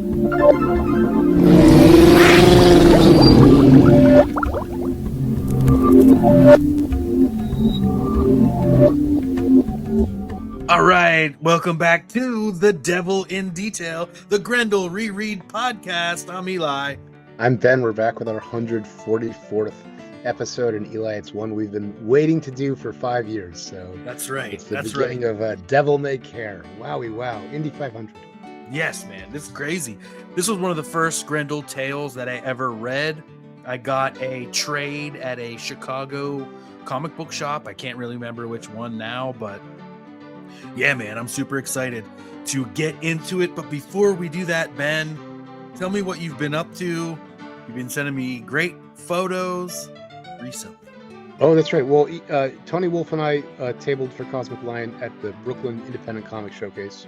All right, welcome back to The Devil in Detail, the Grendel Reread Podcast. I'm Eli. I'm Ben. We're back with our 144th episode, and Eli, it's one we've been waiting to do for 5 years. So that's right. It's the beginning of Devil May Care. Wowie, wow. Indy 500. Yes, man. This is crazy. This was one of the first Grendel Tales that I ever read. I got a trade at a Chicago comic book shop. I can't really remember which one now, but yeah, man, I'm super excited to get into it. But before we do that, Ben, tell me what you've been up to. You've been sending me great photos recently. Oh, that's right. Well, Tony Wolf and I tabled for Cosmic Lion at the Brooklyn Independent Comic Showcase.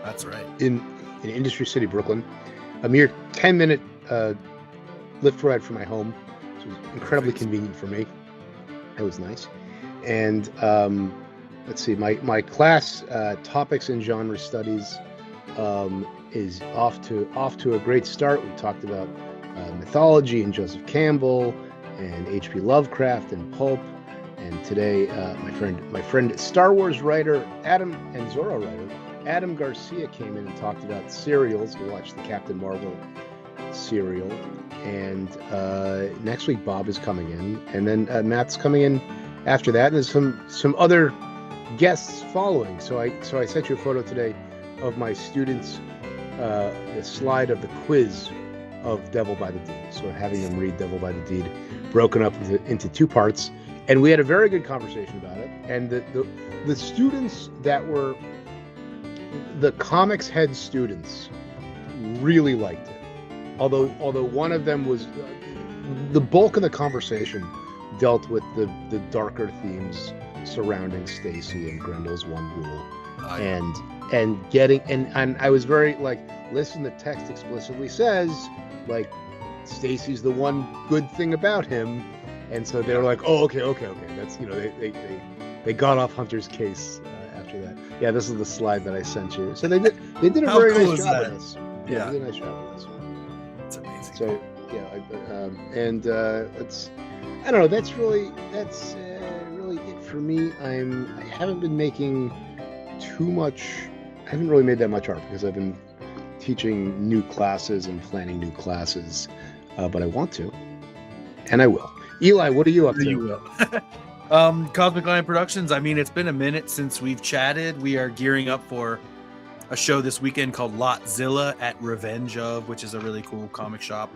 That's right. In Industry City, Brooklyn. A mere 10-minute Lyft ride from my home, which was incredibly convenient for me. It was nice. And let's see, my class, Topics in Genre Studies, is off to a great start. We talked about mythology and Joseph Campbell and H.P. Lovecraft and pulp. And today, my friend Star Wars writer and Zorro writer Adam Garcia came in and talked about serials. We watched the Captain Marvel serial. And next week Bob is coming in, and then Matt's coming in after that. And there's some other guests following. So I sent you a photo today of my students, the slide of the quiz of Devil by the Deed. So having them read Devil by the Deed, broken up into two parts, and we had a very good conversation about it. And the students that were the comics head students really liked it. Although one of them was the bulk of the conversation dealt with the darker themes surrounding Stacy and Grendel's one rule, and I was very like, listen, the text explicitly says like Stacy's the one good thing about him, and so they were like, oh, okay, that's, you know, they got off Hunter's case after that. Yeah, this is the slide that I sent you. So they did a very nice job with this. Yeah, they did a nice job with this. It's amazing. So yeah, I don't know. That's really it for me. I haven't been making too much. I haven't really made that much art because I've been teaching new classes and planning new classes. But I want to, and I will. Eli, what are you up to? You will. Cosmic Lion Productions. I mean, it's been a minute since we've chatted. We are gearing up for a show this weekend called Lotzilla at Revenge Of, which is a really cool comic shop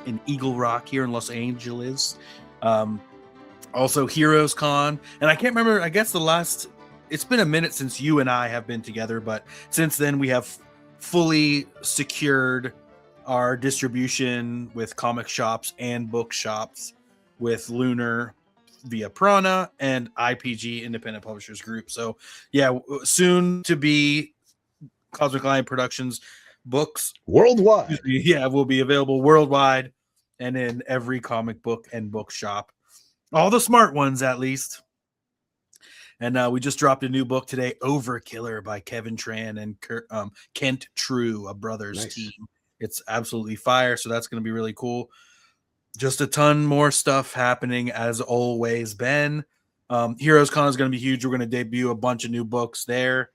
in Eagle Rock here in Los Angeles. Also Heroes Con, and I can't remember, I guess it's been a minute since you and I have been together, but since then we have fully secured our distribution with comic shops and book shops with Lunar via Prana and IPG, Independent Publishers Group. So yeah, soon to be Cosmic Lion Productions books worldwide. Yeah, will be available worldwide and in every comic book and book shop. All the smart ones, at least. And we just dropped a new book today, Overkiller by Kevin Tran and Kent True, a brothers team. It's absolutely fire, so that's going to be really cool. Just a ton more stuff happening as always, Ben. Heroes Con is going to be huge. We're going to debut a bunch of new books there,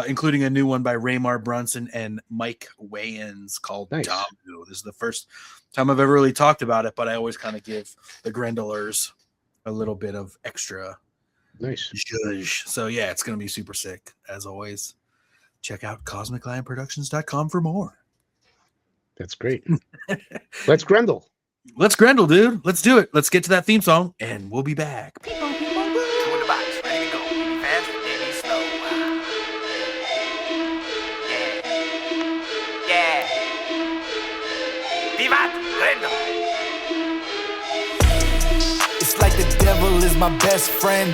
including a new one by Raymar Brunson and Mike Wayans called Dabu. This is the first time I've ever really talked about it, but I always kind of give the Grendelers a little bit of extra zhuzh. So yeah, it's going to be super sick as always. Check out CosmicLionProductions.com for more. That's great. Let's Grendel. Let's Grendel, dude. Let's do it. Let's get to that theme song, and we'll be back. It's like the devil is my best friend.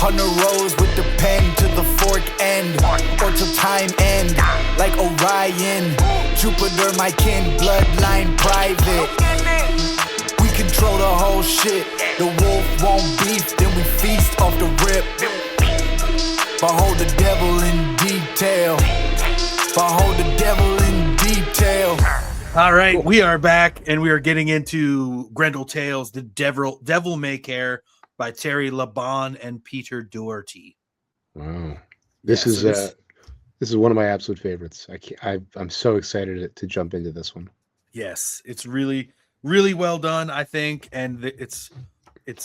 On the roads with the pen to the fork end, or till time end. Like Orion, Jupiter, my kin, bloodline private. We control the whole shit. The wolf won't beef, then we feast off the rip. Behold the devil in detail. Behold the devil in detail. All right, Cool. we are back, and we are getting into Grendel Tales, The Devil May Care by Terry LaBan and Peter Dougherty. Wow, this Yeah, is so this- this is one of my absolute favorites. I'm so excited to jump into this one. Yes, it's really, really well done, I think, and it's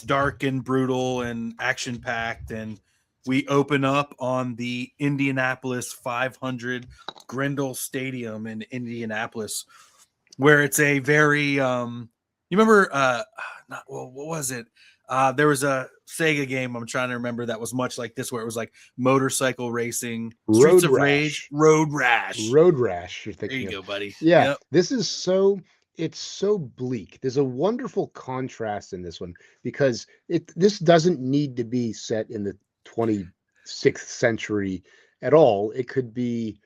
dark and brutal and action packed, and we open up on the Indianapolis 500 Grendel Stadium in Indianapolis, where it's a very you remember what was it? There was a Sega game I'm trying to remember that was much like this, where it was like motorcycle racing, Streets of Rage, Road Rash. Road Rash, you're There thinking you of. go, buddy. Yeah, Yep. this is it's so bleak. There's a wonderful contrast in this one because this doesn't need to be set in the 26th century at all. It could be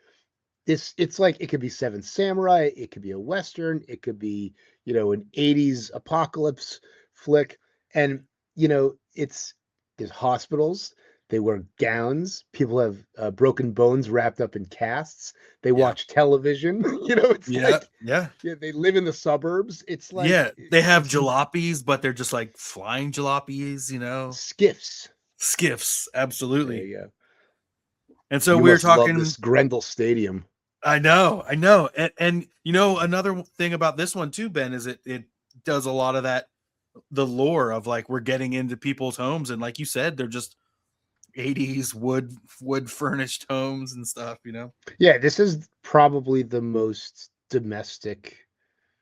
it's like it could be Seven Samurai, it could be a Western, it could be, an 80s apocalypse flick. And, there's hospitals, they wear gowns, people have broken bones wrapped up in casts, they watch television, it's Yeah, they live in the suburbs. It's like, they have jalopies, but they're just like flying jalopies, skiffs. skiffs. There Absolutely. you go. And so You we were must love talking. this Grendel Stadium. I know, and another thing about this one too, Ben, is it does a lot of that, the lore of like we're getting into people's homes, and like you said, they're just 80s wood furnished homes and stuff. Yeah, this is probably the most domestic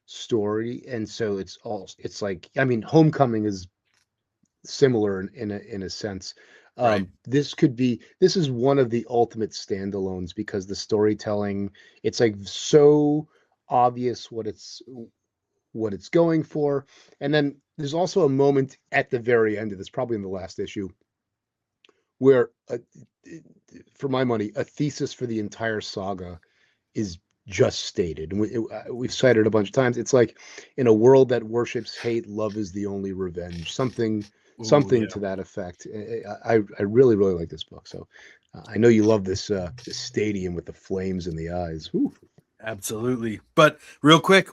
story, and so it's like, I mean, Homecoming is similar in a sense. Right. This is one of the ultimate standalones because the storytelling, it's like so obvious what it's going for. And then there's also a moment at the very end of this, probably in the last issue, where for my money, a thesis for the entire saga is just stated. And we've cited it a bunch of times. It's like, in a world that worships hate, love is the only revenge. Something Yeah. to that effect. I really, really like this book. So I know you love this stadium with the flames in the eyes. Whew. Absolutely. But real quick,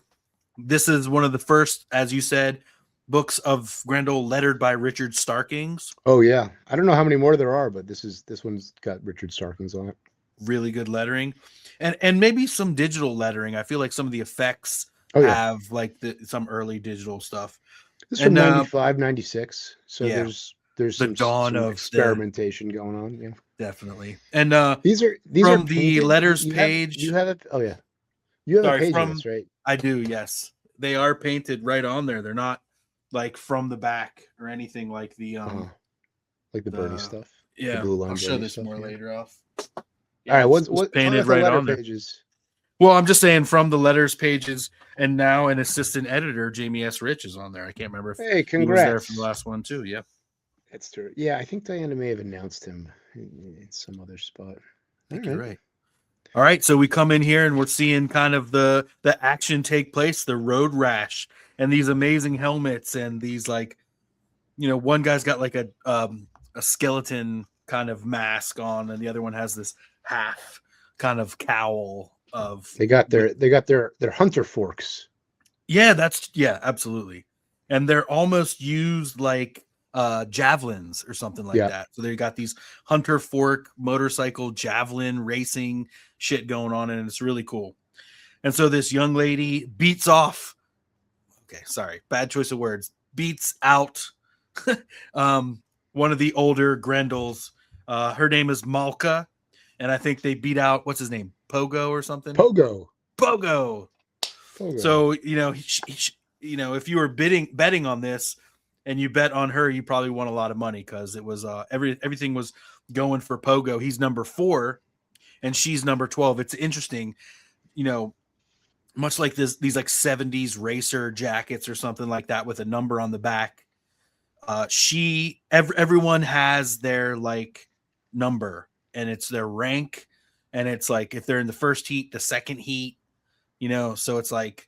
this is one of the first, as you said, books of Grendel lettered by Richard Starkings. Oh yeah, I don't know how many more there are, but this one's got Richard Starkings on it. Really good lettering, and maybe some digital lettering. I feel like some of the effects yeah. have like some early digital stuff. This is from 95, 96. So there's the some dawn of experimentation going on. Yeah, definitely. And these are from the painted. letters you page. You have it. Oh yeah, you have a page of this, right? I do. Yes, they are painted right on there. They're not like from the back or anything like the like the Bernie stuff. Yeah, the blue line I'll show this stuff, more yeah. later off. All right, what's painted right on there? Pages? Well, I'm just saying from the letters pages, and now an assistant editor, Jamie S. Rich, is on there. I can't remember if Hey, he was congrats. there from the last one too. Yep. That's true. Yeah, I think Diana may have announced him in some other spot. I think you're right. All right, so we come in here and we're seeing kind of the action take place, the road rash, and these amazing helmets, and these like, one guy's got like a skeleton kind of mask on, and the other one has this half kind of cowl of. They got their hunter forks. Yeah, absolutely, and they're almost used like javelins or something like that. So they got these hunter fork motorcycle javelin racing shit going on, and it's really cool. And so this young lady beats off. Okay, sorry, bad choice of words. Beats out one of the older Grendels. Her name is Malka, and I think they beat out, what's his name, Pogo or something. Pogo. So if you were betting on this, and you bet on her, you probably won a lot of money because it was everything was going for Pogo. He's number 4, and she's number 12. It's interesting, much like these like 70s racer jackets or something like that with a number on the back. Everyone has their like number, and it's their rank, and it's like if they're in the first heat, the second heat, so it's like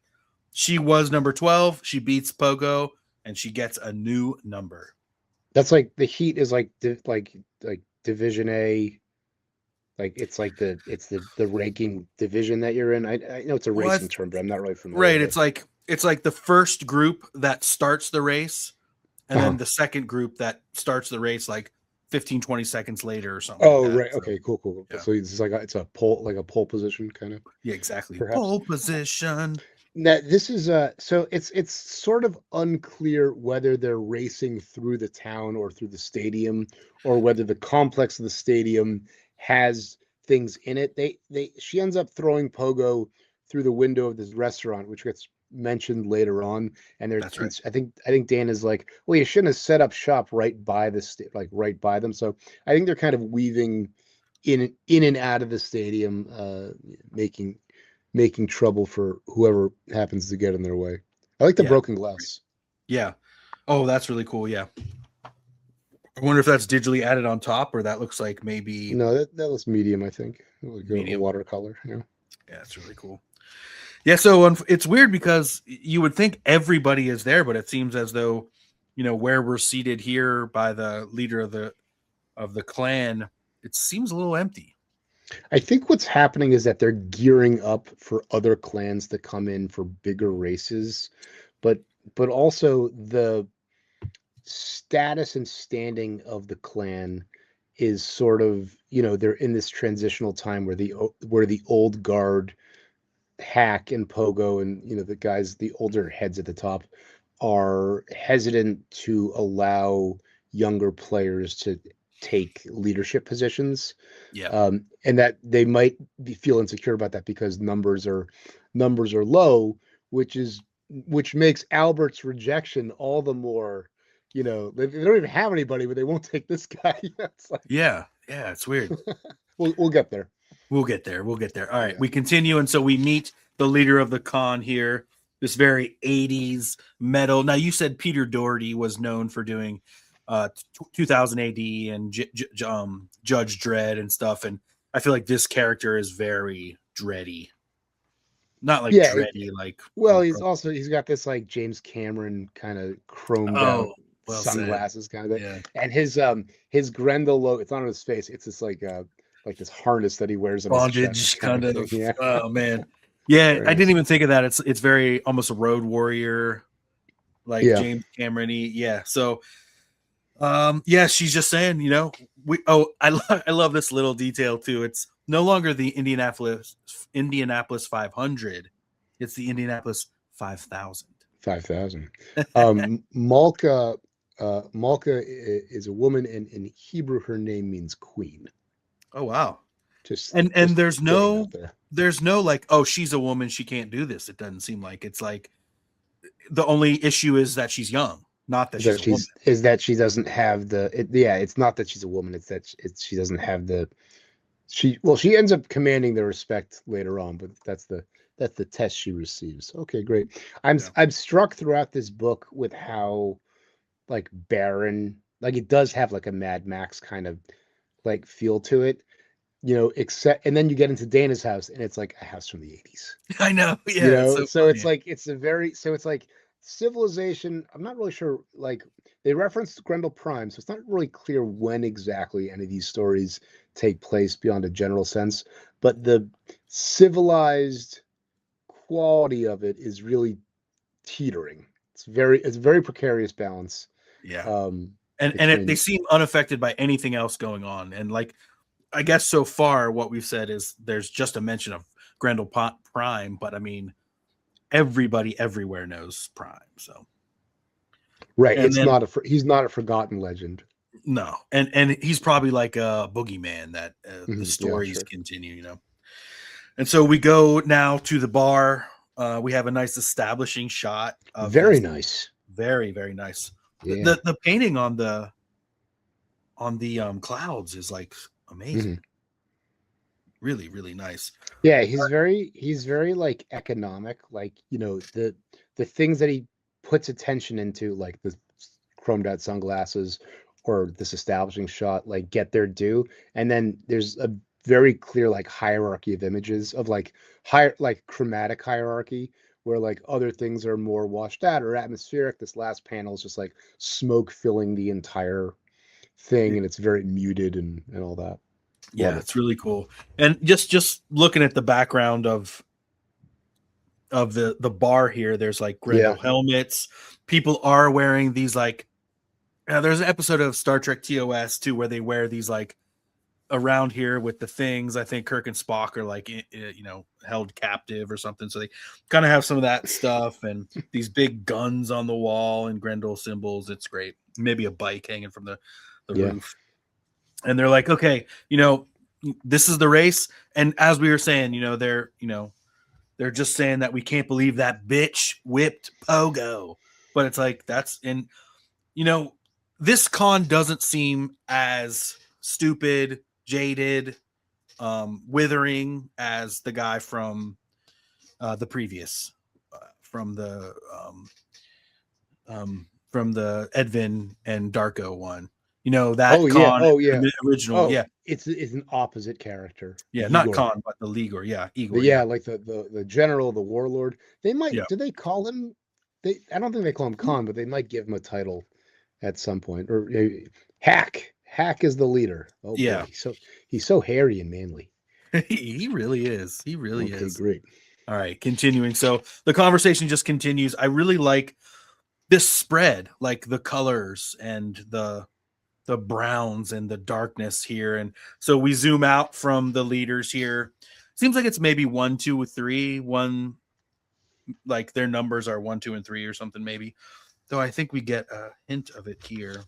she was number 12. She beats Pogo, and she gets a new number. That's like the heat is like Division A Like it's like the ranking division that you're in. I know it's a Well, racing term, but I'm not really familiar right. with it. It's like the first group that starts the race, and Uh-huh. then the second group that starts the race like 15, 20 seconds later or something like Oh, that. right. So, Okay, cool. yeah. So it's like it's a pole position kind of, Yeah, exactly. perhaps. Pole position. Now, this is so it's sort of unclear whether they're racing through the town or through the stadium, or whether the complex of the stadium has things in it. She ends up throwing Pogo through the window of this restaurant, which gets mentioned later on. And there, That's right. and I think Dan is like, well, you shouldn't have set up shop right by like right by them. So I think they're kind of weaving in and out of the stadium, making trouble for whoever happens to get in their way. I like the Yeah. broken glass. Yeah. Oh, that's really cool. Yeah. I wonder if that's digitally added on top, or that looks like maybe No, that was medium, I think. Like a medium. watercolor. Yeah. Yeah, it's really cool. Yeah, so it's weird because you would think everybody is there, but it seems as though, where we're seated here by the leader of the clan, it seems a little empty. I think what's happening is that they're gearing up for other clans to come in for bigger races, but also the status and standing of the clan is sort of, they're in this transitional time where the old guard, Hack and Pogo, and the older heads at the top are hesitant to allow younger players to take leadership positions. Yeah. And that they might feel insecure about that because numbers are low, which makes Albert's rejection all the more. They don't even have anybody, but they won't take this guy. It's like, Yeah, it's weird. we'll get there. We'll get there. All right, Yeah. we continue, and so we meet the leader of the con here. This very 80s metal. Now, you said Peter Dougherty was known for doing 2000 AD and Judge Dredd and stuff, and I feel like this character is very dready. Not like dready, like well, he's got this like James Cameron kind of chromed out sunglasses kind of thing. Yeah. And his Grendel logo, it's not on his face, it's this like this harness that he wears on bondage his chest kind of. thing. Yeah. Oh man. Yeah, Very I didn't nice. even think of that. It's very almost a Road Warrior, like Yeah. James Cameron-y. Yeah. So she's just saying, I love this little detail too. It's no longer the Indianapolis 500, it's the Indianapolis 5000. 5,000. Malka is a woman, and in Hebrew her name means queen. Oh wow. Just and there's no there. like, oh, she's a woman, she can't do this. It doesn't seem like it's like the only issue is that she's young, not that she's a woman. Is that she doesn't have it's not that she's a woman, it's that she doesn't have she ends up commanding the respect later on, but that's the test she receives. Okay, great. I'm struck throughout this book with how like barren, like it does have like a Mad Max kind of like feel to it, except, and then you get into Dana's house and it's like a house from the 80s. I know. Yeah. So it's like it's like civilization. I'm not really sure, like they referenced Grendel Prime, so it's not really clear when exactly any of these stories take place beyond a general sense, but the civilized quality of it is really teetering. It's a very precarious balance. Yeah. They seem unaffected by anything else going on. And like, I guess so far what we've said is there's just a mention of Grendel Prime, but I mean, everybody everywhere knows Prime. So right, he's not a forgotten legend. No, and he's probably like a boogeyman that the stories continue, And so we go now to the bar. We have a nice establishing shot. Very nice. Very, very nice. Yeah. The painting on the clouds is like amazing. Mm-hmm. Really, really nice. Yeah, he's very like economic, like, the things that he puts attention into, like the chromed out sunglasses or this establishing shot, like get their due. And then there's a very clear like hierarchy of images of like chromatic hierarchy, where like other things are more washed out or atmospheric. This last panel is just like smoke filling the entire thing, and it's very muted and all that. Yeah, it's really cool. And just looking at the background of the bar here, there's like Grendel helmets. People are wearing these like there's an episode of Star Trek TOS too where they wear these like around here with the things. I think Kirk and Spock are like held captive or something, so they kind of have some of that stuff and these big guns on the wall and Grendel symbols. It's great. Maybe a bike hanging from the roof. And they're like, okay, this is the race. And as we were saying, they're just saying that we can't believe that bitch whipped Pogo. But it's like, this con doesn't seem as stupid, jaded, withering as the guy from the previous, from the Edvin and Darko one. The original. It's an opposite character. Yeah, not Khan, but the Igor. Yeah, Igor. Like the general, the warlord. They might. Yeah. Do they call him? I don't think they call him Khan, but they might give him a title at some point. Or Hack. Hack is the leader. Oh, yeah. Boy. He's so hairy and manly. He really is. He really is. Great. All right, continuing. So the conversation just continues. I really like this spread, like the colors and the browns and the darkness here. And so we zoom out from the leaders here. Seems like it's maybe 1, 2, 3. One, like their numbers are 1, 2, and 3 or something maybe. Though I think we get a hint of it here.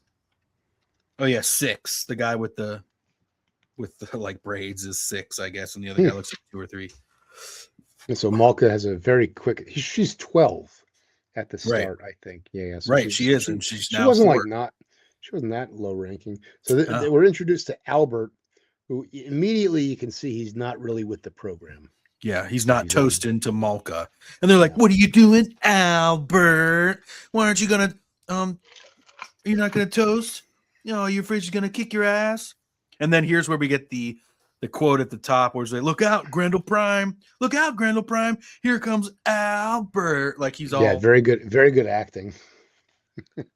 Oh yeah, 6. The guy with the like braids is 6, I guess, and the other guy looks like 2 or 3. And so Malka has a very quick. She's 12 at the start, right. I think. Yeah. So right, she is, and she's now. She wasn't 4. She wasn't that low ranking. So we're introduced to Albert, who immediately you can see he's not really with the program. Yeah, he's not toasting to Malka. And they're like, "What are you doing, Albert? Why aren't you gonna you're not gonna toast? You're afraid she's gonna kick your ass?" And then here's where we get the quote at the top where it's like, "Look out, Grendel Prime! Look out, Grendel Prime! Here comes Albert!" Like he's all very good acting.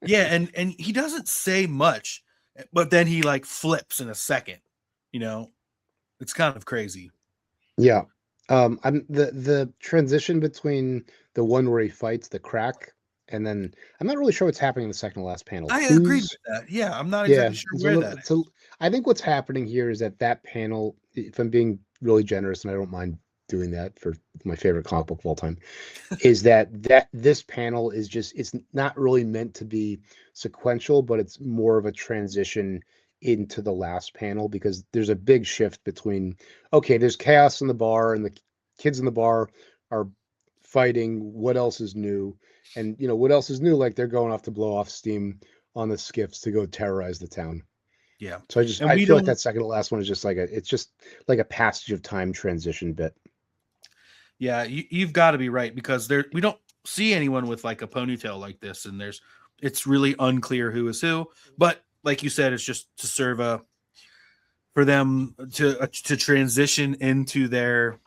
Yeah, and he doesn't say much, but then he like flips in a second. It's kind of crazy. Yeah. I'm the transition between the one where he fights the crack and then I'm not really sure what's happening in the second to last panel. I agree with that. Yeah, I'm not exactly sure where that is. So I think what's happening here is that panel, if I'm being really generous, and I don't mind doing that for my favorite comic book of all time, is that this panel is just, it's not really meant to be sequential, but it's more of a transition into the last panel because there's a big shift between, okay, there's chaos in the bar and the kids in the bar are fighting. What else is new? And what else is new? Like they're going off to blow off steam on the skiffs to go terrorize the town. Yeah. So I feel like that second to last one is just it's just like a passage of time transition bit. Yeah, you've got to be right because we don't see anyone with like a ponytail like this, and it's really unclear who is who. But like you said, it's just to serve for them to transition into their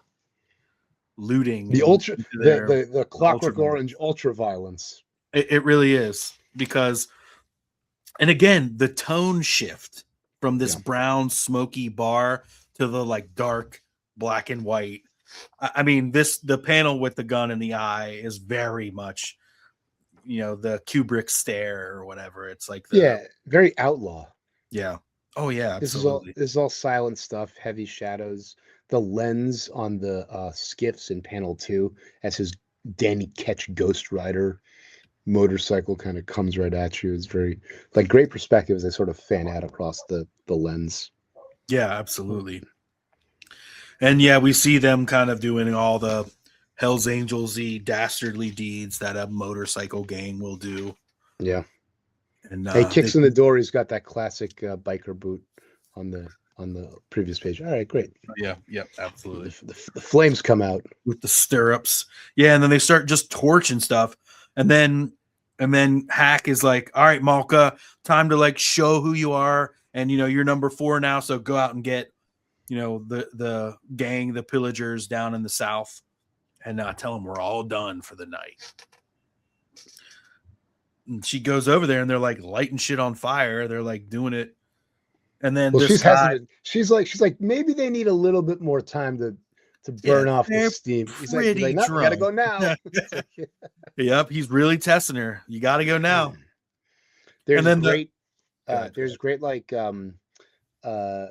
looting, the Clockwork Orange ultra violence. It really is because, and again, the tone shift from this brown smoky bar to the like dark black and white. I mean, the panel with the gun in the eye is very much, the Kubrick stare or whatever. It's like very outlaw. Yeah. Oh yeah. Absolutely. This is all silent stuff, heavy shadows. The lens on the skiffs in panel 2 as his Danny Ketch Ghost Rider motorcycle kind of comes right at you. It's very like great perspective as they sort of fan out across the lens. Yeah, absolutely. And yeah, we see them kind of doing all the Hell's Angels-y dastardly deeds that a motorcycle gang will do. Yeah. And he kicks in the door. He's got that classic biker boot on the previous page. All right, great. Yeah, absolutely. The flames come out with the stirrups. Yeah, and then they start just torching stuff. And then Hack is like, "All right, Malka, time to like show who you are. And you're number 4 now, so go out and get the gang, the pillagers down in the south, and tell them we're all done for the night." And she goes over there, and they're like lighting shit on fire. They're like doing it, And then Well, this she's guy, hesitant. She's like, maybe they need a little bit more time to burn off the they're steam. He's like, pretty no, you got to drunk. go now. It's like, yeah. Yep, he's really testing her. You got to go now. There's And then great, go ahead. uh,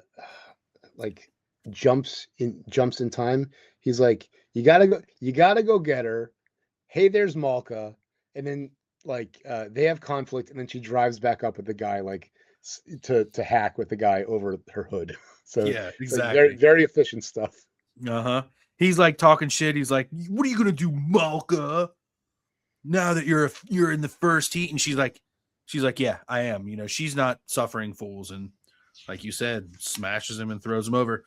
like jumps in time. He's like, you gotta go get her. Hey, there's Malka, and then like they have conflict, and then she drives back up with the guy like to hack with the guy over her hood. So Yeah, it's like exactly. very very efficient stuff. He's like talking shit. He's like, "What are you gonna do, Malka? Now that you're in the first heat?" And she's like, "Yeah, I am." You know, she's not suffering fools, and like you said, smashes him and throws him over.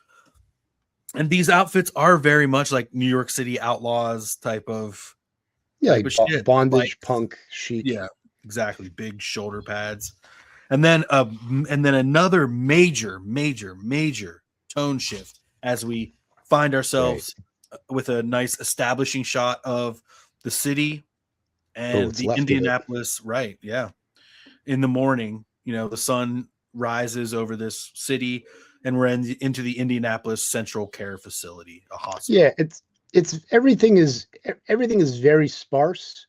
And these outfits are very much like New York City outlaws type of shit. Bondage like, punk chic. Yeah, exactly. Big shoulder pads. And then another major tone shift as we find ourselves with a nice establishing shot of the city and the Indianapolis. Right. Yeah. In the morning, you know, the sun rises over this city and we're into the Indianapolis Central Care Facility, a hospital. Yeah. It's everything is very sparse.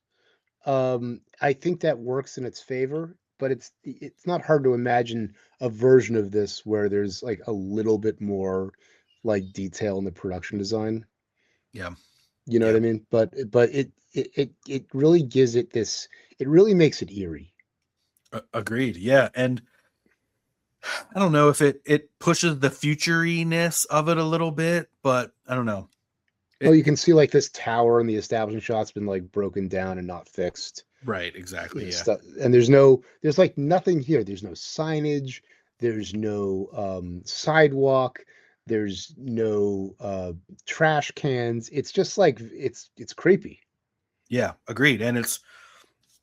I think that works in its favor, but it's not hard to imagine a version of this where there's like a little bit more like detail in the production design. Yeah. You know what I mean? But it really gives it this, it really makes it eerie. Agreed. Yeah. And I don't know if it pushes the futuriness of it a little bit, but I don't know. Well, you can see like this tower and the establishing shot's been like broken down and not fixed. Right, exactly. Yeah. Stuff. And there's like nothing here. There's no signage. There's no sidewalk. There's no trash cans. It's just like it's creepy. Yeah, agreed. And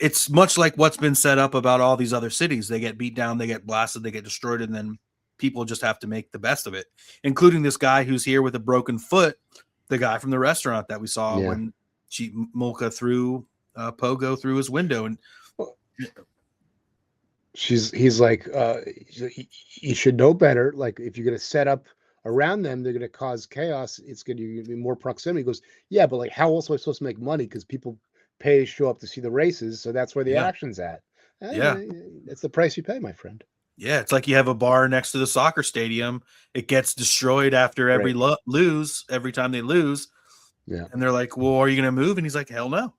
it's much like what's been set up about all these other cities. They get beat down, they get blasted, they get destroyed, and then people just have to make the best of it, including this guy who's here with a broken foot, the guy from the restaurant that we saw when Mulka threw Pogo through his window. And he's like, you should know better. Like, if you're going to set up around them, they're going to cause chaos. It's going to be more proximity. He goes, yeah, but like, how else am I supposed to make money? Because people pay to show up to see the races. So that's where the action's at. It's the price you pay, my friend. Yeah, it's like you have a bar next to the soccer stadium. It gets destroyed after every every time they lose. Yeah. And they're like, well, are you going to move? And he's like, hell no.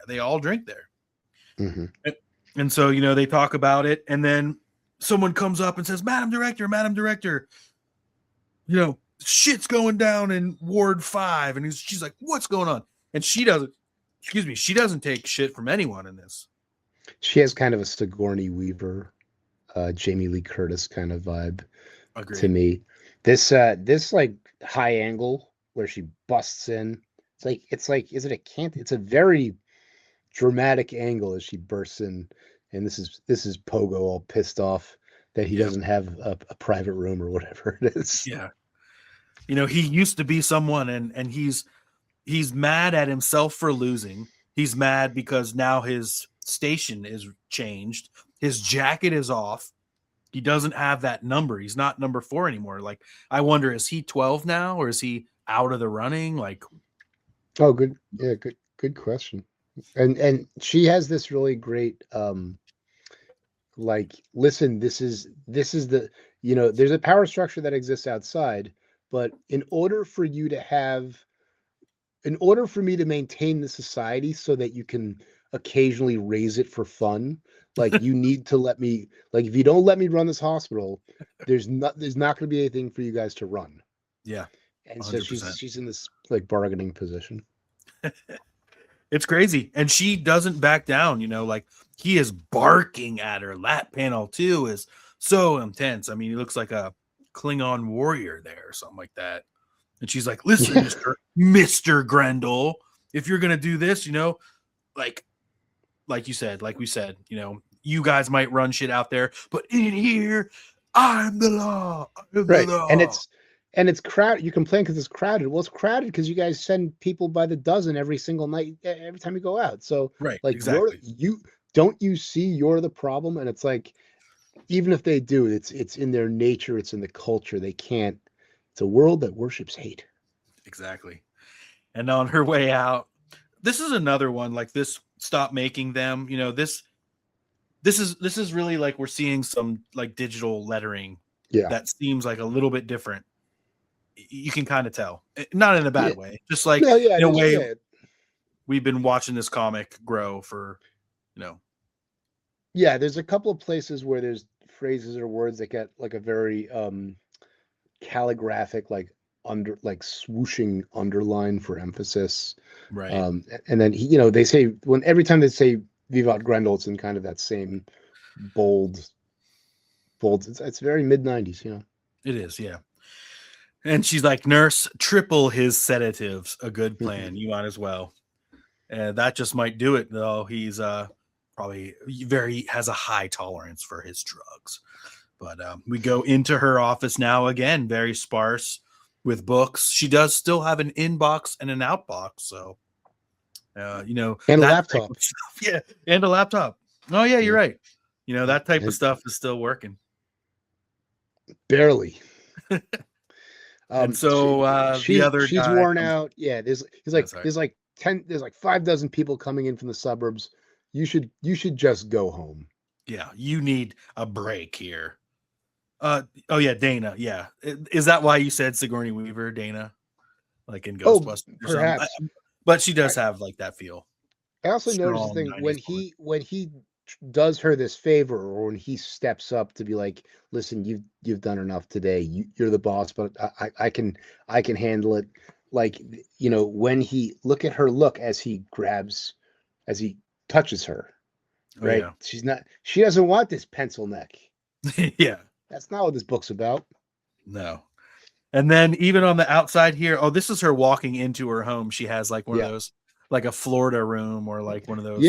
They all drink there. Mm-hmm. And so, you know, they talk about it. And then someone comes up and says, Madam Director, you know, shit's going down in Ward 5. And she's like, what's going on? And she doesn't take shit from anyone in this. She has kind of a Sigourney Weaver, Jamie Lee Curtis kind of vibe. Agreed. To me. This like high angle where she busts in. It's a very dramatic angle as she bursts in, and this is Pogo all pissed off that he doesn't have a private room or whatever it is. Yeah. You know, he used to be someone and he's mad at himself for losing. He's mad because now his station is changed. His jacket is off. He doesn't have that number. He's not number 4 anymore. Like, I wonder, is he 12 now or is he out of the running? Like, oh, good. Yeah. Good question. And she has this really great, like, listen, this is the, you know, there's a power structure that exists outside, but in order for me to maintain the society so that you can occasionally raise it for fun, like, you need to let me, like, if you don't let me run this hospital, there's not going to be anything for you guys to run. Yeah. And 100%. So she's in this like bargaining position. It's crazy. And she doesn't back down, you know, like, he is barking at her. That panel too is so intense. I mean, he looks like a Klingon warrior there or something like that. And she's like, listen, Mr. Grendel, if you're going to do this, you know, like we said, you know, you guys might run shit out there, but in here, I'm the law. Right. And it's crowded. You complain because it's crowded. Well, it's crowded because you guys send people by the dozen every single night, every time you go out. So, right, like, exactly. you see you're the problem, and it's like, even if they do, it's in their nature, it's in the culture. They can't. It's a world that worships hate. Exactly. And on her way out, this is another one like this. Stop making them. This is really like we're seeing some like digital lettering that seems like a little bit different. You can kind of tell, not in a bad way, just like in a way we've been watching this comic grow for, Yeah, there's a couple of places where there's phrases or words that get like a very calligraphic, like swooshing underline for emphasis. Right. And then they say every time they say Vivat Grendel, it's in kind of that same bold. It's very mid-90s, It is, yeah. And she's like, nurse, triple his sedatives. A good plan. You might as well. And that just might do it, though. He's probably has a high tolerance for his drugs. But we go into her office now again, very sparse with books. She does still have an inbox and an outbox. So, and a laptop. Yeah, and a laptop. Oh, yeah, you're right. That type of stuff is still working. Barely. And so she's worn out. Yeah, there's like 5 dozen people coming in from the suburbs. You should just go home. Yeah, you need a break here. Oh yeah, Dana. Yeah, is that why you said Sigourney Weaver, Dana, like in Ghostbusters? Perhaps. But she does have like that feel. I also noticed the thing when he does her this favor, or when he steps up to be like, listen, you've done enough today. You're the boss, but I can handle it. Like, when he look at her look as he touches her, right? Oh, yeah. She doesn't want this pencil neck. Yeah. That's not what this book's about. No. And then even on the outside here, this is her walking into her home. She has like one of those, like a Florida room, or like one of those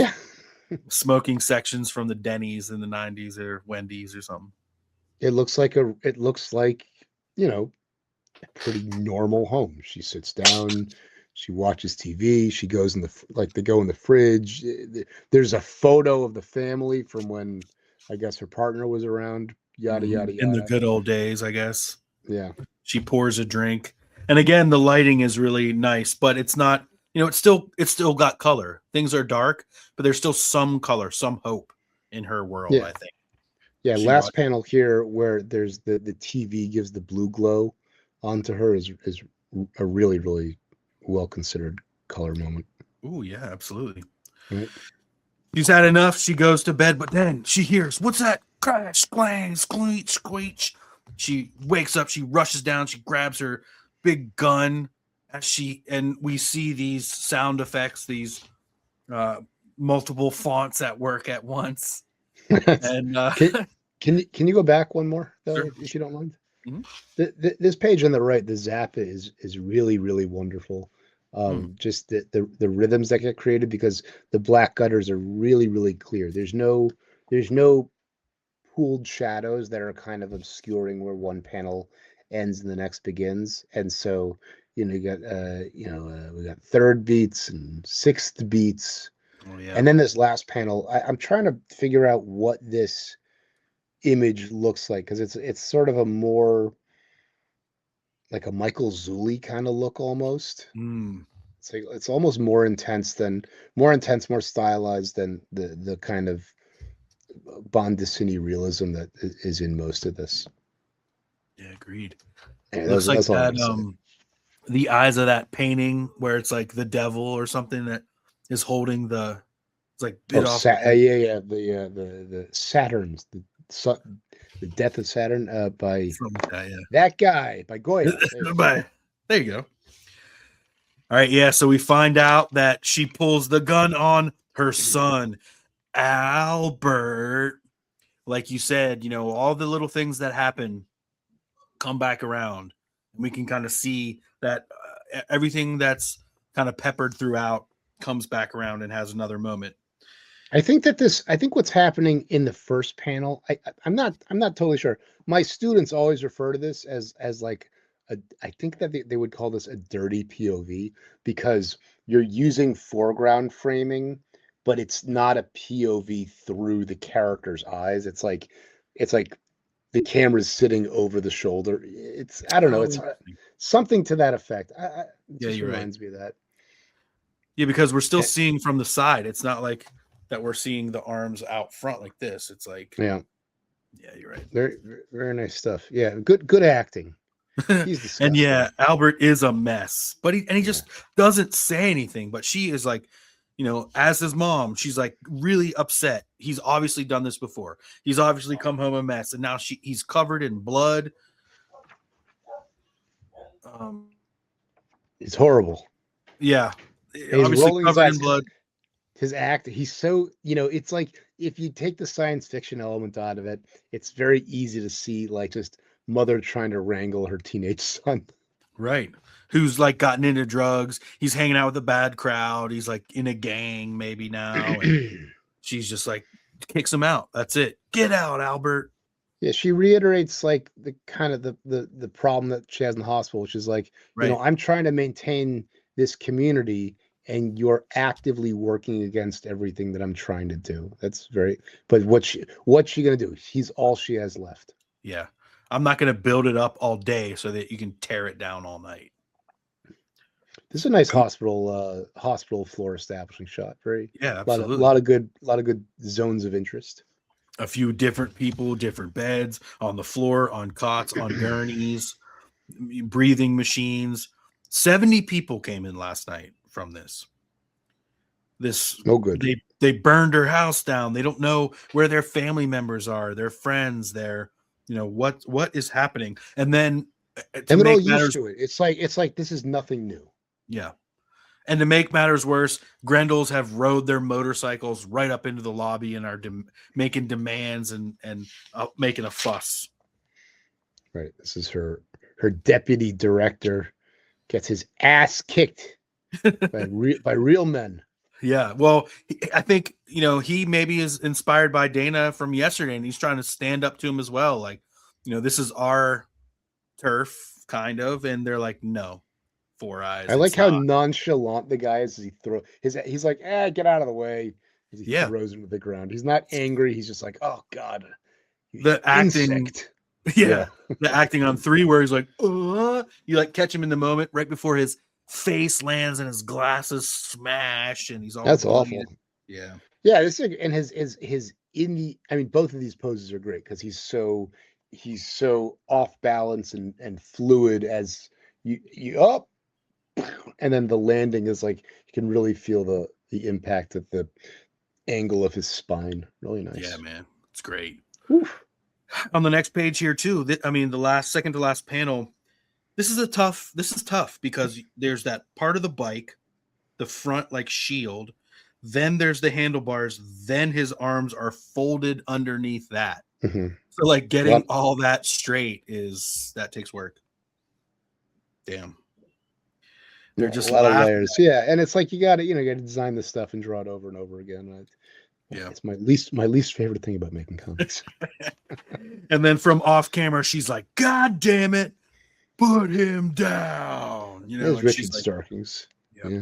smoking sections from the Denny's in the 90s, or Wendy's or something. It looks like a pretty normal home. She sits down, she watches TV, she goes they go in the fridge. There's a photo of the family from when I guess her partner was around, yada yada yada. In the good old days, I guess. Yeah. She pours a drink. And again, the lighting is really nice, but it's not, it's still got color. Things are dark, but there's still some color, some hope in her world, I think. Yeah, last panel here where there's the TV gives the blue glow onto her is a really, really well considered color moment. Oh yeah, absolutely. Right. She's had enough. She goes to bed, but then she hears, what's that? Crash, clang, squeak, squeech. She wakes up, she rushes down, she grabs her big gun and we see these sound effects, these multiple fonts at work at once. And can you go back one more though, sure, if you don't mind? Mm-hmm. This page on the right, the Zappa is really, really wonderful. Just the rhythms that get created, because the black gutters are really, really clear. There's no pooled shadows that are kind of obscuring where one panel ends and the next begins. And so you got we got third beats and sixth beats. Oh, yeah. And then this last panel, I'm trying to figure out what this image looks like, because it's sort of a more like a Michael Zulli kind of look almost. It's like it's almost more intense, more stylized than the kind of Bondissini realism that is in most of this. Yeah, agreed. Yeah, it looks like that the eyes of that painting where it's like the devil or something that is holding the the Saturn's the death of Saturn by that guy by Goya. There you go. All right, yeah. So we find out that she pulls the gun on her son, Albert. Like you said, all the little things that happen come back around. And we can kind of see that everything that's kind of peppered throughout comes back around and has another moment. I think what's happening in the first panel, I'm not totally sure. My students always refer to this as like I think that they would call this a dirty POV, because you're using foreground framing, but it's not a POV through the character's eyes. It's it's like the camera's sitting over the shoulder. It's I don't know. It's something to that effect. It just reminds me of that. Yeah, because we're still seeing from the side. It's not like that we're seeing the arms out front like this. It's like yeah, you're right. Very very nice stuff. Yeah, good acting. He's disgusting. And yeah, Albert is a mess, but he just doesn't say anything. But she is like, you know, as his mom, she's like really upset. He's obviously done this before. He's obviously come home a mess, and now he's covered in blood. It's horrible. Yeah, he's rolling covered in blood. His act, he's so, you know, it's like if you take the science fiction element out of it, it's very easy to see like just mother trying to wrangle her teenage son. Right. Who's like gotten into drugs. He's hanging out with a bad crowd. He's like in a gang maybe now. And she's just like kicks him out. That's it. Get out, Albert. Yeah, she reiterates like the kind of the problem that she has in the hospital, which is like, you know, I'm trying to maintain this community and you're actively working against everything that I'm trying to do. That's but what's she gonna do? He's all she has left. Yeah. I'm not going to build it up all day so that you can tear it down all night. This is a nice hospital floor establishing shot. Absolutely. A lot of good zones of interest. A few different people, different beds on the floor, on cots, on gurneys, breathing machines. 70 people came in last night from this. No good. They burned her house down. They don't know where their family members are, their friends, you know what is happening, and then they're all used to it. It's like this is nothing new. Yeah, and to make matters worse, Grendels have rode their motorcycles right up into the lobby and are making demands and making a fuss. Right. This is her deputy director gets his ass kicked by real men. Yeah, well, I think, you know, he maybe is inspired by Dana from yesterday, and he's trying to stand up to him as well. Like, you know, this is our turf, kind of, and they're like, no, Four Eyes. I like how nonchalant the guy is. He's like, get out of the way. As he throws him to the ground. He's not angry. He's just like, oh God. The acting, the acting on 3, where he's like, you like catch him in the moment right before his face lands and his glasses smash and he's all that's awful. Yeah this and his in the I mean both of these poses are great because he's so off balance and fluid as you up and then the landing is like you can really feel the impact of the angle of his spine. Really nice. Yeah, man, it's great. Oof. On the next page here too, the second to last panel. This is tough because there's that part of the bike, the front like shield, then there's the handlebars, then his arms are folded underneath that. Mm-hmm. So like getting all that straight that takes work. Damn. They're just a lot of layers. Yeah, and it's like you gotta design this stuff and draw it over and over again. It's my least favorite thing about making comics. And then from off camera, she's like, God damn it. Put him down. You know, Richard Starkings.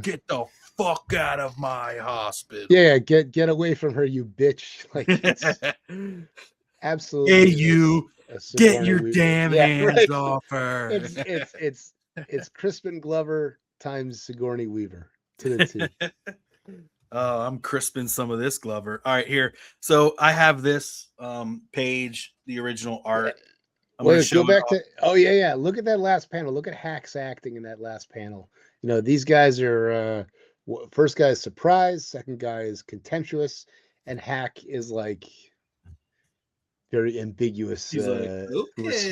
Get the fuck out of my hospital. Yeah, get away from her, you bitch. Like, absolutely. Hey, you get your damn hands off her. It's Crispin Glover times Sigourney Weaver to the T. Oh, I'm crisping some of this Glover. All right, here. So I have this page, the original art. Go back to look at that last panel. Look at Hack's acting in that last panel. You know, these guys are first guy is surprised, second guy is contemptuous, and Hack is like very ambiguous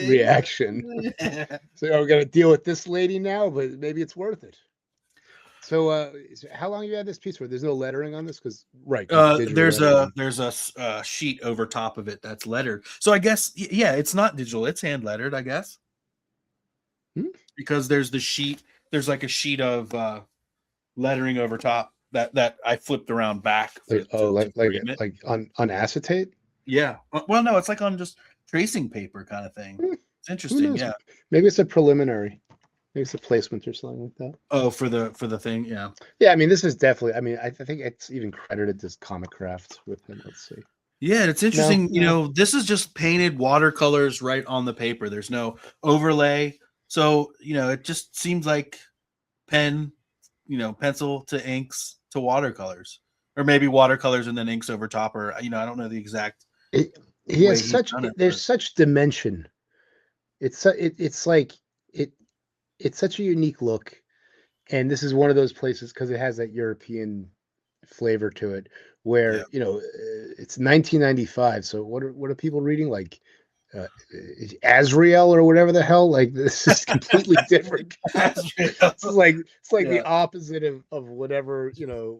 reaction. So we're gonna deal with this lady now, but maybe it's worth it. So how long you had this piece for? There's no lettering on this because there's a sheet over top of it that's lettered. So I guess it's not digital, it's hand lettered, I guess. Because there's the sheet, there's like a sheet of lettering over top that I flipped around back. Like on acetate? Yeah. Well, no, it's like on just tracing paper kind of thing. It's interesting. Yeah. Maybe it's a preliminary. Maybe it's a placement or something like that. Oh, for the thing, yeah. Yeah, I mean, this is definitely. I mean, I think it's even credited as Comic Craft with him. Let's see. Yeah, it's interesting. This is just painted watercolors right on the paper. There's no overlay. So, it just seems like pen, pencil to inks to watercolors, or maybe watercolors and then inks over top, or, I don't know the exact He way has he's such, done it. there's such dimension. It's like it's such a unique look. And this is one of those places because it has that European flavor to it where, it's 1995. So what are people reading? Like Azrael or whatever the hell? Like this is completely different. It's like the opposite of whatever,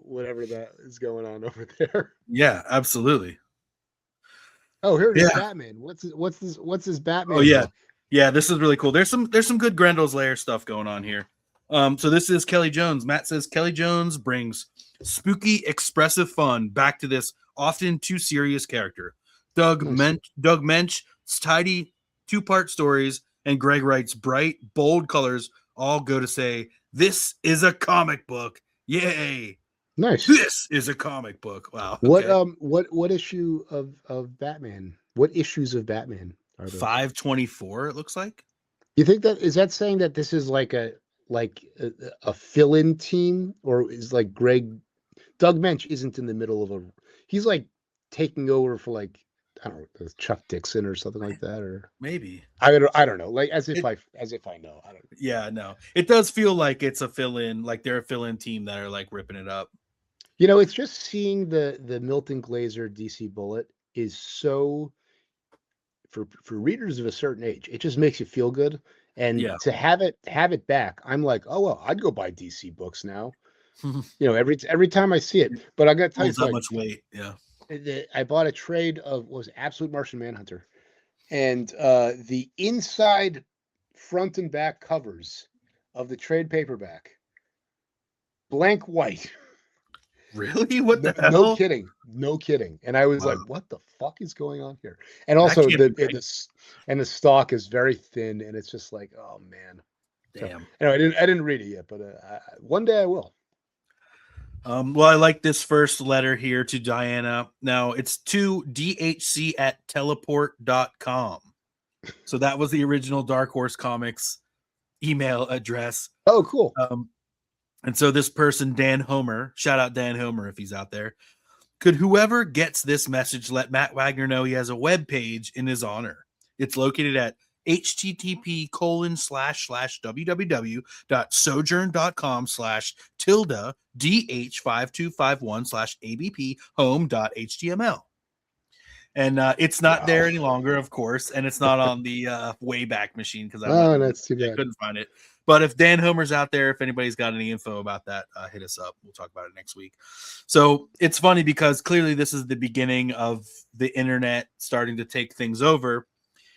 whatever that is going on over there. Yeah, absolutely. Oh, here it is, Batman. What's this Batman? Oh yeah. book? Yeah, this is really cool. There's some good Grendel's Lair stuff going on here. So this is Kelly Jones. Matt says Kelly Jones brings spooky, expressive fun back to this often too serious character. Doug Mensch's tidy two-part stories, and Greg Wright's bright, bold colors all go to say, this is a comic book. Yay. Nice. This is a comic book. Wow. Okay. What issue of Batman? What issues of Batman are those? 524, it looks like. You think is that saying that this is like a fill-in team, or is like Doug Mensch isn't in the middle of he's like taking over for like, I don't know, Chuck Dixon or something like that, or maybe I don't know, like as if I know. I don't know. Yeah, no, it does feel like it's a fill-in, like they're a fill-in team that are like ripping it up. It's just seeing the Milton Glaser DC Bullet is so, for readers of a certain age, it just makes you feel good. And to have it back, I'm like, oh well, I'd go buy DC books now. Every time I see it. But I got to tell you, that much weight. Yeah, I bought a trade of Absolute Martian Manhunter, and the inside front and back covers of the trade paperback, blank white. Really? What the hell? No kidding. And I was like, what the fuck is going on here? And also the stock is very thin, and it's just like, oh man. Damn. So, anyway, I didn't read it yet, but one day I will. Well, I like this first letter here to Diana. Now it's to dhc@teleport.com. So that was the original Dark Horse Comics email address. Oh, cool. And so this person, Dan Homer, shout out Dan Homer if he's out there. Could whoever gets this message let Matt Wagner know he has a web page in his honor? It's located at http://www.sojourn.com/tilde/dh5251/abp home.html. And it's not there any longer, of course, and it's not on the Wayback Machine because that's too bad. I couldn't find it. But if Dan Homer's out there, if anybody's got any info about that, hit us up. We'll talk about it next week. So it's funny because clearly this is the beginning of the internet starting to take things over.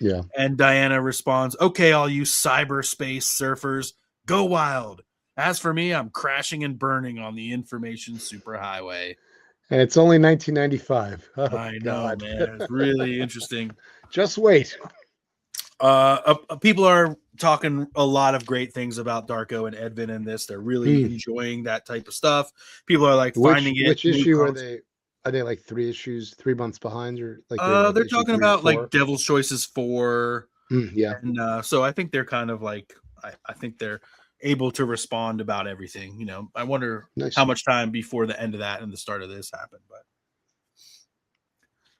Yeah. And Diana responds, okay, all you cyberspace surfers, go wild. As for me, I'm crashing and burning on the information superhighway. And it's only 1995. Oh, I know, man. It's really interesting. Just wait. People are talking a lot of great things about Darko and Edvin in this. They're really enjoying that type of stuff. People are like finding it. Which issue are they? Are they like 3 months behind, or like they're talking about like Devil's Choices 4. Yeah. And so I think they're kind of like I think they're able to respond about everything. I wonder how much time before the end of that and the start of this happened.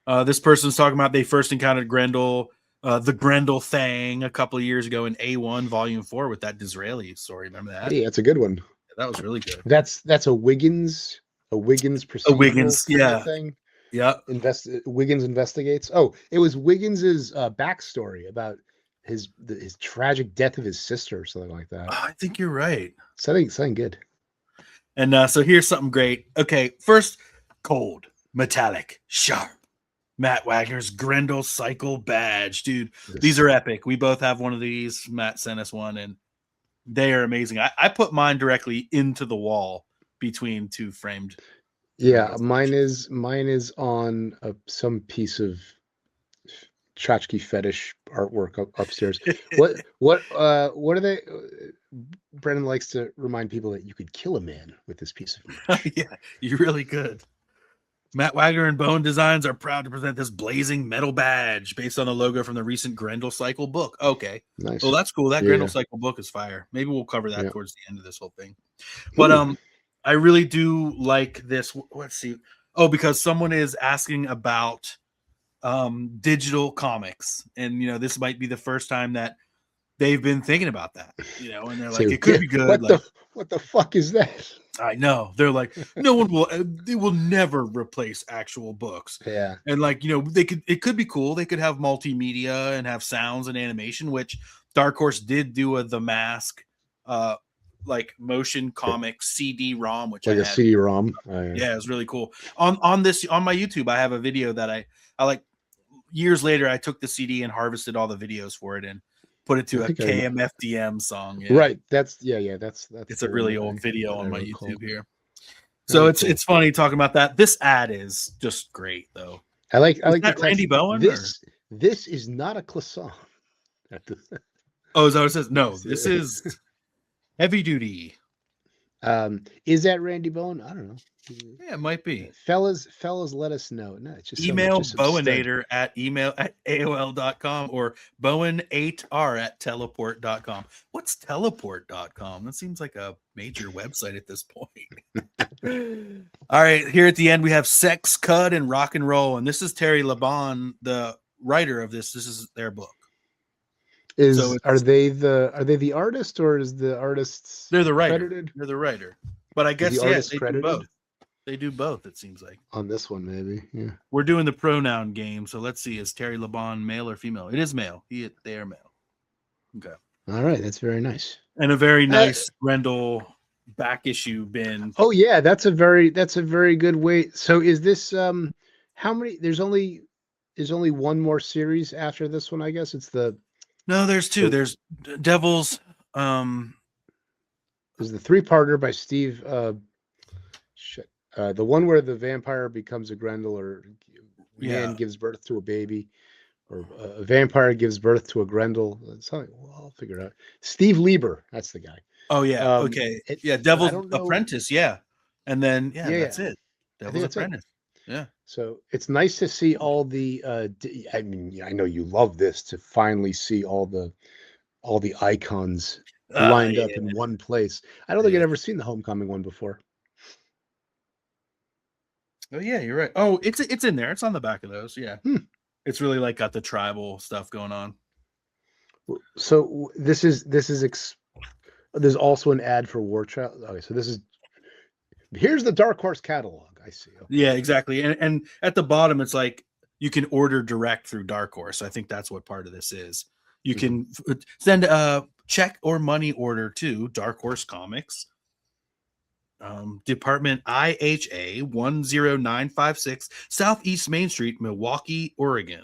But this person's talking about they first encountered Grendel, the Grendel Thing, a couple of years ago in A1 Volume 4 with that Disraeli story. Remember that? Hey, that's a good one. Yeah, that was really good. That's a Wiggins procedural thing. Yeah. Wiggins investigates. Oh, it was Wiggins's backstory about his tragic death of his sister or something like that. I think you're right. Something good. And so here's something great. Okay, first, cold, metallic, sharp. Matt Wagner's Grendel Cycle badge. Dude, these are epic. We both have one of these. Matt sent us one, and they are amazing. I put mine directly into the wall between two framed. Yeah, mine is on some piece of tchotchke fetish artwork upstairs. What are they? Brendan likes to remind people that you could kill a man with this piece of merch. Yeah, you really could. Matt Wagner and Bone Designs are proud to present this blazing metal badge based on the logo from the recent Grendel Cycle book. Okay. Nice. Well, that's cool. That Yeah. Grendel Cycle book is fire. Maybe we'll cover that Yeah. towards the end of this whole thing. But Ooh. I really do like this. Let's see. Oh, because someone is asking about digital comics, and this might be the first time that they've been thinking about that. And they're like, it could be good. What the fuck is that? I know. They're like, no one will. They will never replace actual books. Yeah. And it could be cool. They could have multimedia and have sounds and animation, which Dark Horse did do The Mask, motion comic CD-ROM, which like I a had. CD-ROM. Yeah, it was really cool. On my YouTube, I have a video that I like. Years later, I took the CD and harvested all the videos for it and put it to a KMFDM song. Yeah. Right. That's it's a really old video on my YouTube here. Very So it's funny talking about that. This ad is just great though. I like that Randy Bowen. This is not a croissant. Oh, is that what it says? No, this is heavy duty. Is that Randy Bowen? I don't know. Yeah, it might be. Fellas, let us know. No, it's just email bowenator@AOL.com or bowen8r@teleport.com. What's teleport.com? That seems like a major website at this point. All right, here at the end we have Sex, Cud, and Rock and Roll, and this is Terry LaBan, the writer of this. This is their book. Are they the artist, or is the artists? They're the writer. Credited? They're the writer. But I guess they do both. They do both, it seems like. On this one, maybe. Yeah. We're doing the pronoun game, so let's see. Is Terry LaBan male or female? It is male. They are male. Okay. All right, that's very nice. And a very nice Grendel back issue bin. Oh yeah, that's a very good way. So is this how many? There's only one more series after this one, I guess. No, there's two. There's Devils. There's the 3-parter by Steve. The one where the vampire becomes a Grendel, or man gives birth to a baby, or a vampire gives birth to a Grendel. I'll figure it out. Steve Lieber, that's the guy. Oh yeah, okay. Devil's Apprentice, yeah. And then that's it. Devil's Apprentice. Yeah. So it's nice to see all the I know you love this, to finally see all the icons lined up in one place. I don't think I'd ever seen the Homecoming one before. Oh yeah, you're right. Oh, it's in there. It's on the back of those. Yeah. It's really got the tribal stuff going on. So there's also an ad for War Child. Okay, so here's the Dark Horse catalog. I see. Okay. Yeah, exactly. And at the bottom, it's like you can order direct through Dark Horse. I think that's what part of this is. You can send a check or money order to Dark Horse Comics, Department IHA 10956, Southeast Main Street, Milwaukee, Oregon.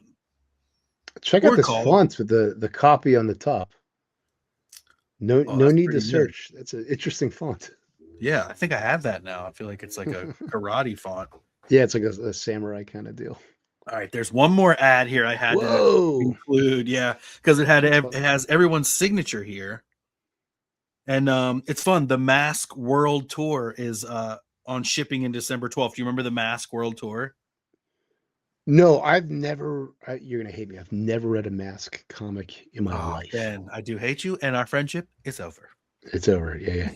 Check out this font with the copy on the top. No need to search. That's an interesting font. Yeah, I think I have that now. I feel like it's like a karate font. Yeah, it's like a samurai kind of deal. All right, there's one more ad here I had to include. Yeah, because it has everyone's signature here. And it's fun. The Mask World Tour is on shipping in December 12th. Do you remember the Mask World Tour? No, I've never. You're gonna hate me. I've never read a Mask comic in my life. Ben, I do hate you, and our friendship is over. It's over. Yeah.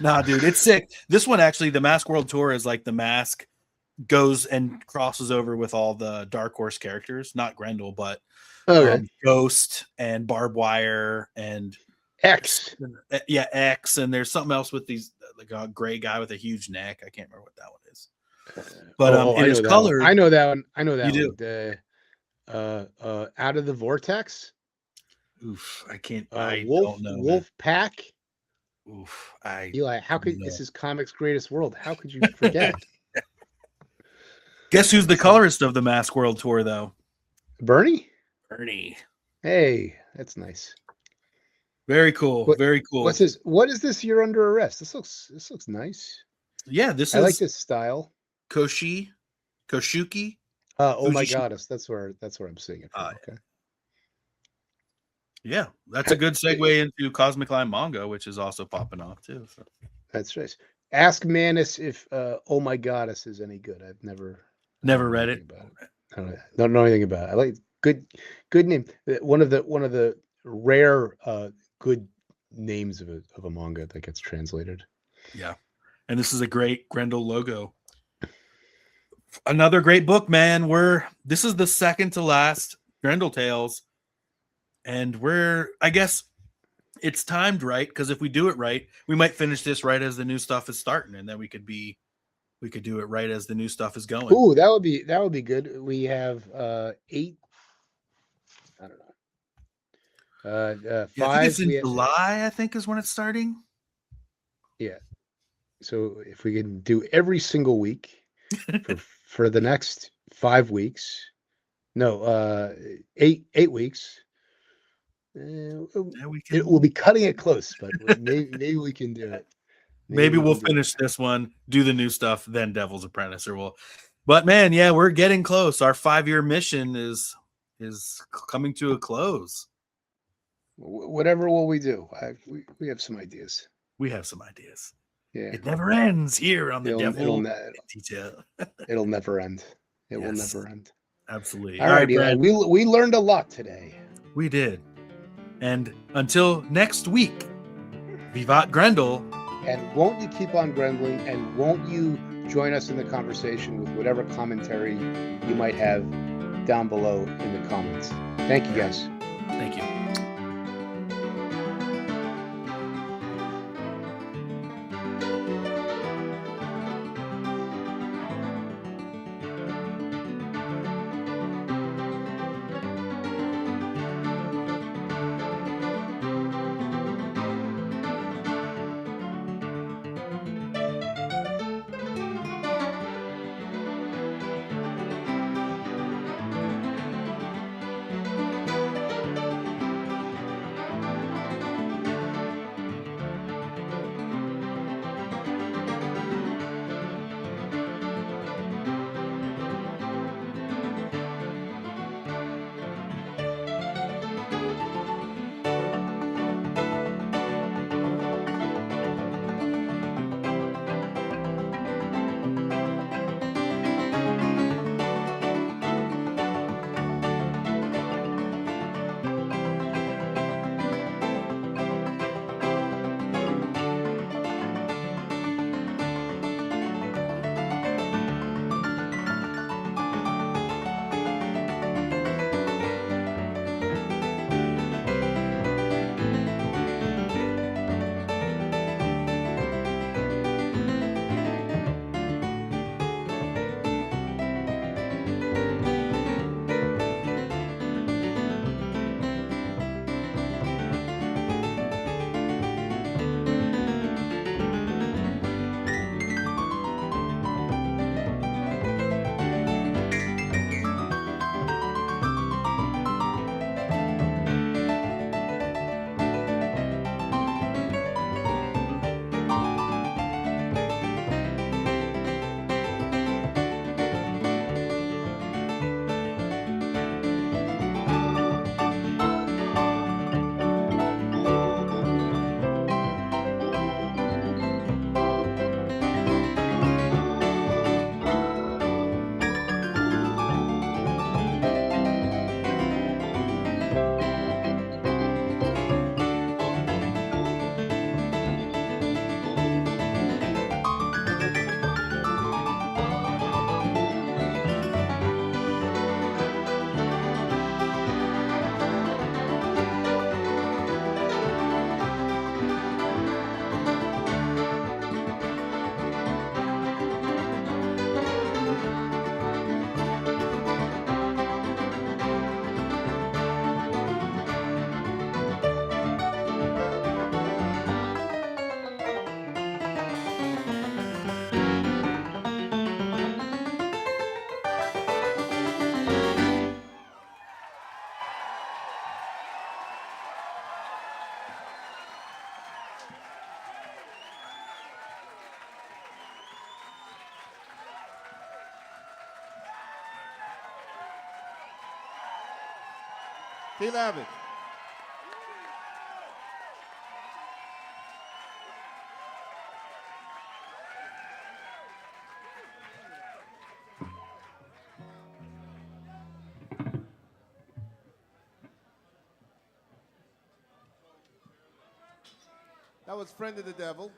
Nah, dude, it's sick. This one actually, the Mask World Tour is like the Mask goes and crosses over with all the Dark Horse characters, not Grendel, but Ghost and Barbed Wire and X. Yeah, X, and there's something else with these, like a gray guy with a huge neck. I can't remember what that one is. But it is colored. I know that one. I know that you one. Out of the Vortex. Oof, I can't. Don't know. Wolf Pack. Oof, Eli, how could this is comics' greatest world? How could you forget? Guess who's the colorist of the Mask World Tour, though? Bernie. Hey, that's nice. Very cool. Very cool. What's this? What is this? You're under arrest. This looks nice. Yeah, I like this style. Koshuki. Oh my goddess, that's where I'm seeing it from. Okay. Yeah, that's a good segue into Cosmic Line manga, which is also popping off too. So. That's right. Ask Manus if Oh My Goddess is any good. I've never read it. About it. Don't know anything about it. I like good name. One of the rare good names of a manga that gets translated. Yeah. And this is a great Grendel logo. Another great book, man. This is the second to last Grendel Tales. And I guess it's timed right, because if we do it right, we might finish this right as the new stuff is starting, and then we could do it right as the new stuff is going. Ooh, that would be good. We have 8. I don't know. 5. Yeah, I think it's in July, I think, is when it's starting. Yeah. So if we can do every single week for the next 5 weeks, no, 8 weeks. It will be cutting it close, but maybe we can do it. Maybe we'll finish this one, do the new stuff, then Devil's Apprentice, but man, yeah, we're getting close. Our 5-year mission is coming to a close. Whatever will we do? We have some ideas. We have some ideas. Yeah, it never ends here on the Devil Detail. It'll never end. It will never end. Absolutely. All right, Eli, we learned a lot today. We did. And until next week, Vivat Grendel. And won't you keep on Grendling? And won't you join us in the conversation with whatever commentary you might have down below in the comments? Thank you, guys. Thank you. T-Lavish. That was Friend of the Devil.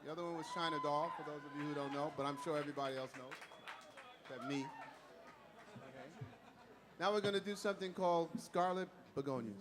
The other one was China Doll, for those of you who don't know, but I'm sure everybody else knows, except me. Okay. Now we're going to do something called Scarlet Begonias.